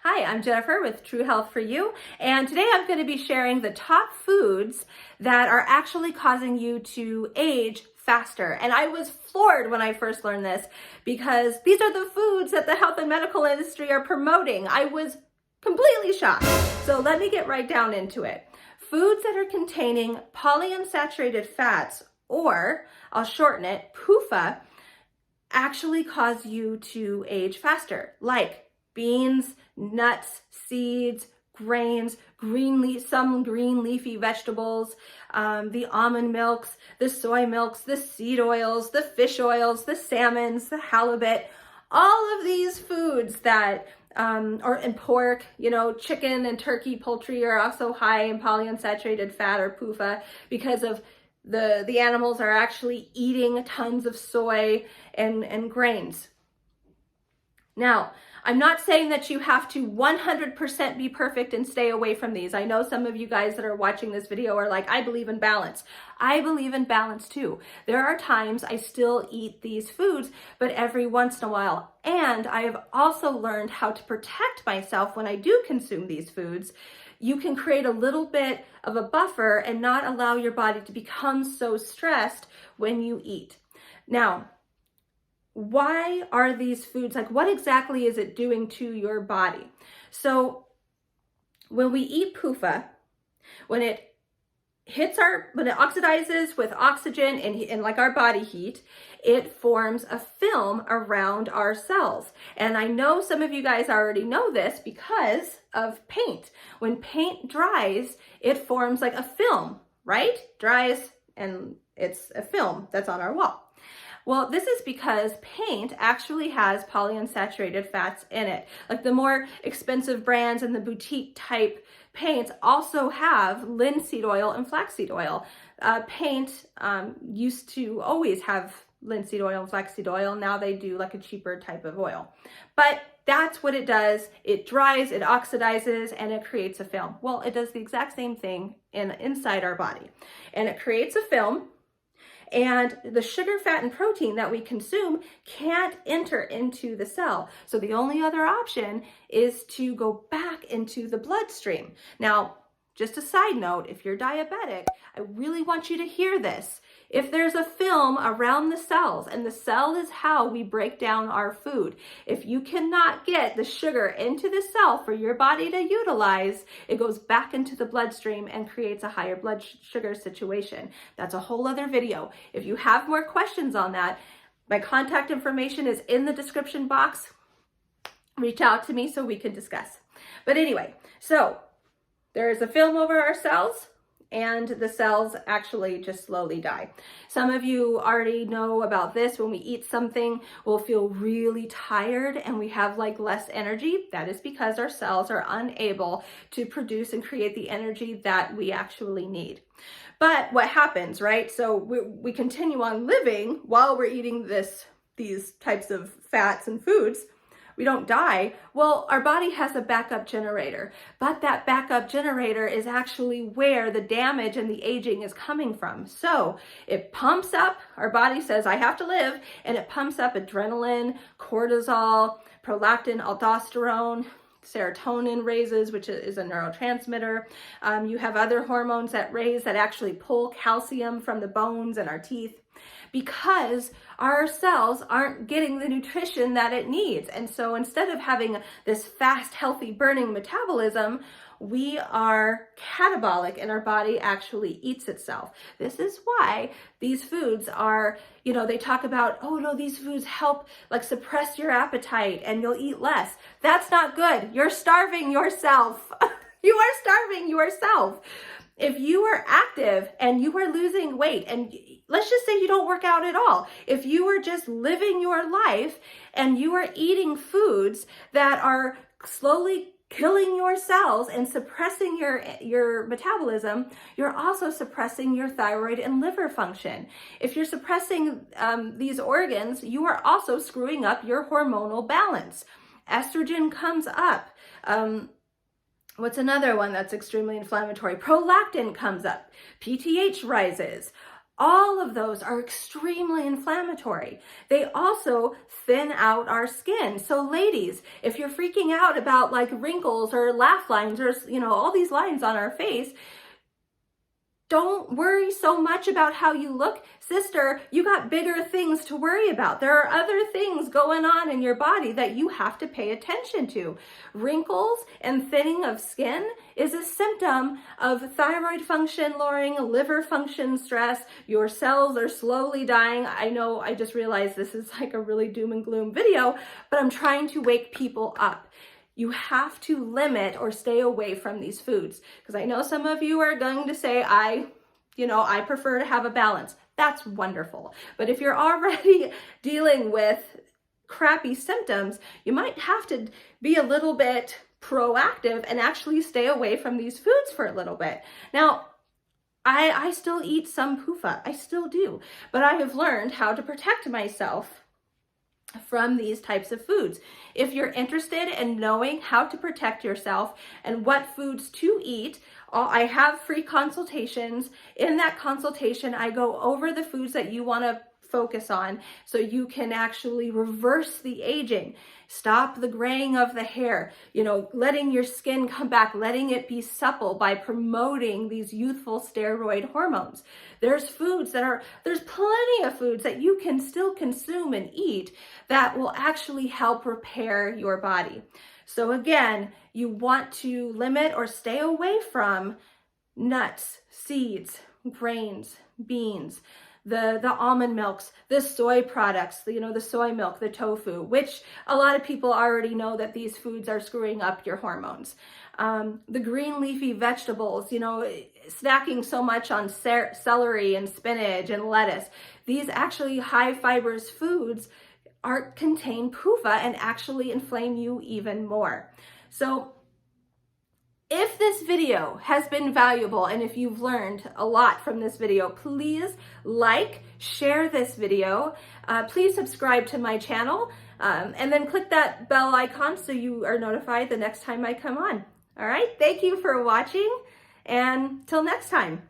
Hi, I'm Jennifer with True Health for You, and today I'm going to be sharing the top foods that are actually causing you to age faster. And I was floored when I first learned this because these are the foods that the health and medical industry are promoting. I was completely shocked. So let me get right down into it. Foods that are containing polyunsaturated fats, or I'll shorten it, PUFA, actually cause you to age faster, like beans, nuts, seeds, grains, some green leafy vegetables, the almond milks, the soy milks, the seed oils, the fish oils, the salmons, the halibut, all of these foods that and pork, chicken and turkey, poultry are also high in polyunsaturated fat or PUFA because of the animals are actually eating tons of soy and grains. Now, I'm not saying that you have to 100% be perfect and stay away from these. I know some of you guys that are watching this video are like, I believe in balance. I believe in balance too. There are times I still eat these foods, but every once in a while. And I have also learned how to protect myself when I do consume these foods. You can create a little bit of a buffer and not allow your body to become so stressed when you eat. Now, why are these foods, what exactly is it doing to your body? So when we eat PUFA, when it oxidizes with oxygen and like our body heat, it forms a film around our cells. And I know some of you guys already know this because of paint. When paint dries, it forms like a film, right? Dries and it's a film that's on our wall. Well, this is because paint actually has polyunsaturated fats in it. Like the more expensive brands and the boutique type paints also have linseed oil and flaxseed oil. Paint used to always have linseed oil and flaxseed oil. Now they do like a cheaper type of oil. But that's what it does. It dries, it oxidizes, and it creates a film. Well, it does the exact same thing inside our body. And it creates a film. And the sugar, fat, and protein that we consume can't enter into the cell. So the only other option is to go back into the bloodstream. Now, just a side note, if you're diabetic, I really want you to hear this. If there's a film around the cells, and the cell is how we break down our food, if you cannot get the sugar into the cell for your body to utilize, it goes back into the bloodstream and creates a higher blood sugar situation. That's a whole other video. If you have more questions on that, my contact information is in the description box. Reach out to me so we can discuss. But anyway, so there is a film over our cells, and the cells actually just slowly die. Some of you already know about this. When we eat something, we'll feel really tired and we have less energy. That is because our cells are unable to produce and create the energy that we actually need. But what happens, right? So we continue on living while we're eating these types of fats and foods. We don't die. Well, our body has a backup generator, but that backup generator is actually where the damage and the aging is coming from. So it pumps up, our body says, I have to live, and it pumps up adrenaline, cortisol, prolactin, aldosterone, serotonin raises, which is a neurotransmitter. You have other hormones that raise that actually pull calcium from the bones and our teeth, because our cells aren't getting the nutrition that it needs. And so instead of having this fast, healthy burning metabolism, we are catabolic and our body actually eats itself. This is why these foods are, they talk about, oh no, these foods help suppress your appetite and you'll eat less. That's not good. You're starving yourself. You are starving yourself. If you are active and you are losing weight, and let's just say you don't work out at all, if you are just living your life and you are eating foods that are slowly killing your cells and suppressing your metabolism, you're also suppressing your thyroid and liver function. If you're suppressing these organs, you are also screwing up your hormonal balance. Estrogen comes up. What's another one that's extremely inflammatory? Prolactin comes up. PTH rises. All of those are extremely inflammatory. They also thin out our skin. So ladies, if you're freaking out about like wrinkles or laugh lines or, all these lines on our face, don't worry so much about how you look. Sister, you got bigger things to worry about. There are other things going on in your body that you have to pay attention to. Wrinkles and thinning of skin is a symptom of thyroid function lowering, liver function stress. Your cells are slowly dying. I know I just realized this is like a really doom and gloom video, but I'm trying to wake people up. You have to limit or stay away from these foods. Because I know some of you are going to say, I prefer to have a balance. That's wonderful. But if you're already dealing with crappy symptoms, you might have to be a little bit proactive and actually stay away from these foods for a little bit. Now, I still eat some PUFA. I still do. But I have learned how to protect myself from these types of foods. If you're interested in knowing how to protect yourself and what foods to eat, I have free consultations. In that consultation, I go over the foods that you want to focus on so you can actually reverse the aging, stop the graying of the hair, letting your skin come back, letting it be supple by promoting these youthful steroid hormones. There's plenty of foods that you can still consume and eat that will actually help repair your body. So again, you want to limit or stay away from nuts, seeds, grains, beans, the almond milks, the soy products, the soy milk, the tofu, which a lot of people already know that these foods are screwing up your hormones. The green leafy vegetables, snacking so much on celery and spinach and lettuce. These actually high fibers foods contain PUFA and actually inflame you even more. So if this video has been valuable and if you've learned a lot from this video, please share this video, please subscribe to my channel, and then click that bell icon so you are notified the next time I come on. All right, thank you for watching, and till next time.